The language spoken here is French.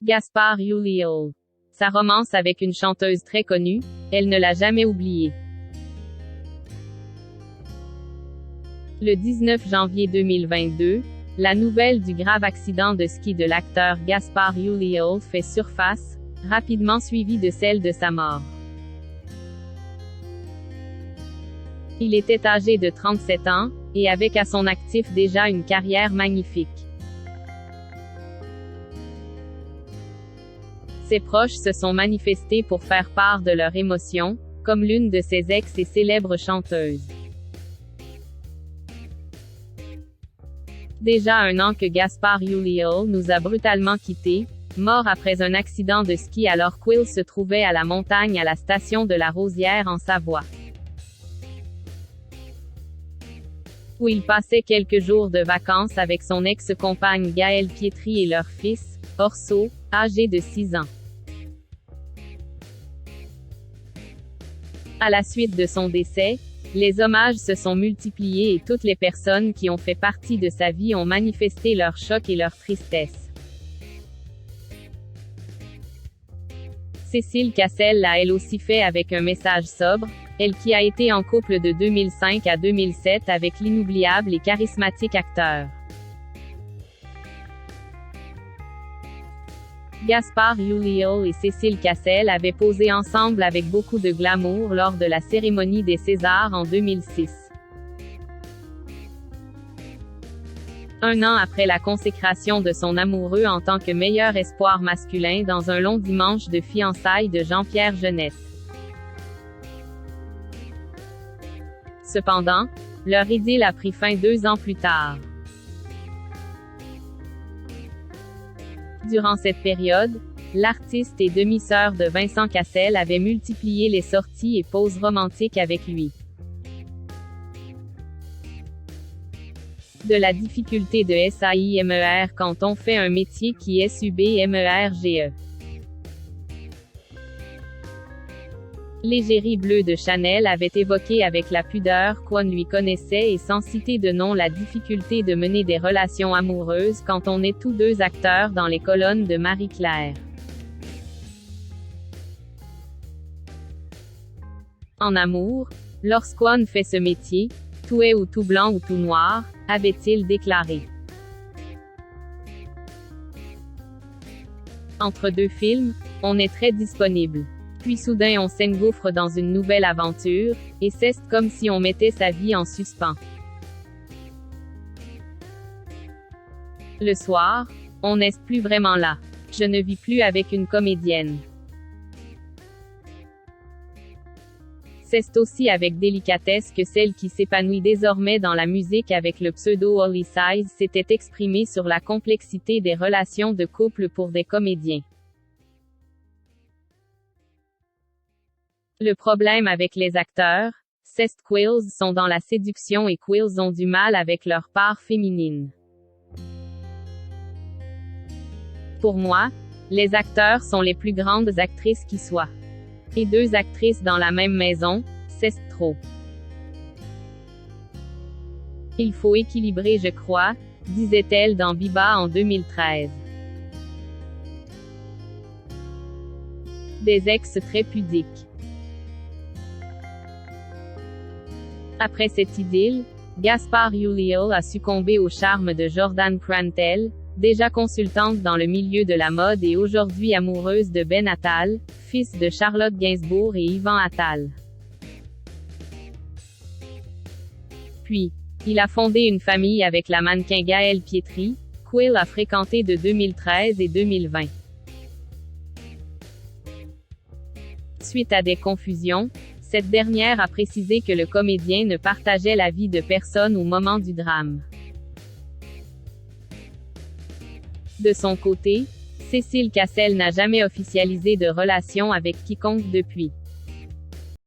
Gaspard Ulliel. Sa romance avec une chanteuse très connue, elle ne l'a jamais oublié. Le 19 janvier 2022, la nouvelle du grave accident de ski de l'acteur Gaspard Ulliel fait surface, rapidement suivie de celle de sa mort. Il était âgé de 37 ans, et avec à son actif déjà une carrière magnifique. Ses proches se sont manifestés pour faire part de leurs émotions, comme l'une de ses ex et célèbres chanteuses. Déjà un an que Gaspard Ulliel nous a brutalement quittés, mort après un accident de ski alors qu'il se trouvait à la montagne à la station de la Rosière en Savoie, où il passait quelques jours de vacances avec son ex-compagne Gaëlle Pietri et leur fils, Orso, âgé de 6 ans. À la suite de son décès, les hommages se sont multipliés et toutes les personnes qui ont fait partie de sa vie ont manifesté leur choc et leur tristesse. Cécile Cassel l'a elle aussi fait avec un message sobre, elle qui a été en couple de 2005 à 2007 avec l'inoubliable et charismatique acteur. Gaspard Ulliel et Cécile Cassel avaient posé ensemble avec beaucoup de glamour lors de la cérémonie des Césars en 2006. Un an après la consécration de son amoureux en tant que meilleur espoir masculin dans un long dimanche de fiançailles de Jean-Pierre Jeunet. Cependant, leur idylle a pris fin 2 ans plus tard. Durant cette période, l'artiste et demi-sœur de Vincent Cassel avait multiplié les sorties et poses romantiques avec lui. De la difficulté de SAIMER quand on fait un métier qui SUBMERGE. L'égérie bleue de Chanel avait évoqué avec la pudeur qu'on lui connaissait et sans citer de nom la difficulté de mener des relations amoureuses quand on est tous deux acteurs dans les colonnes de Marie-Claire. En amour, lorsqu'on fait ce métier, tout est ou tout blanc ou tout noir, avait-il déclaré. Entre deux films, on est très disponible. Puis soudain on s'engouffre dans une nouvelle aventure, et c'est comme si on mettait sa vie en suspens. Le soir, on n'est plus vraiment là. Je ne vis plus avec une comédienne. C'est aussi avec délicatesse que celle qui s'épanouit désormais dans la musique avec le pseudo Holly Size s'était exprimée sur la complexité des relations de couple pour des comédiens. Le problème avec les acteurs, c'est qu'ils sont dans la séduction et qu'ils ont du mal avec leur part féminine. Pour moi, les acteurs sont les plus grandes actrices qui soient. Et 2 actrices dans la même maison, c'est trop. Il faut équilibrer je crois, disait-elle dans Biba en 2013. Des ex très pudiques. Après cette idylle, Gaspard Ulliel a succombé au charme de Jordan Krantel, déjà consultante dans le milieu de la mode et aujourd'hui amoureuse de Ben Attal, fils de Charlotte Gainsbourg et Yvan Attal. Puis, il a fondé une famille avec la mannequin Gaëlle Pietri, qu'il a fréquenté de 2013 et 2020. Suite à des confusions, cette dernière a précisé que le comédien ne partageait la vie de personne au moment du drame. De son côté, Cécile Cassel n'a jamais officialisé de relation avec quiconque depuis.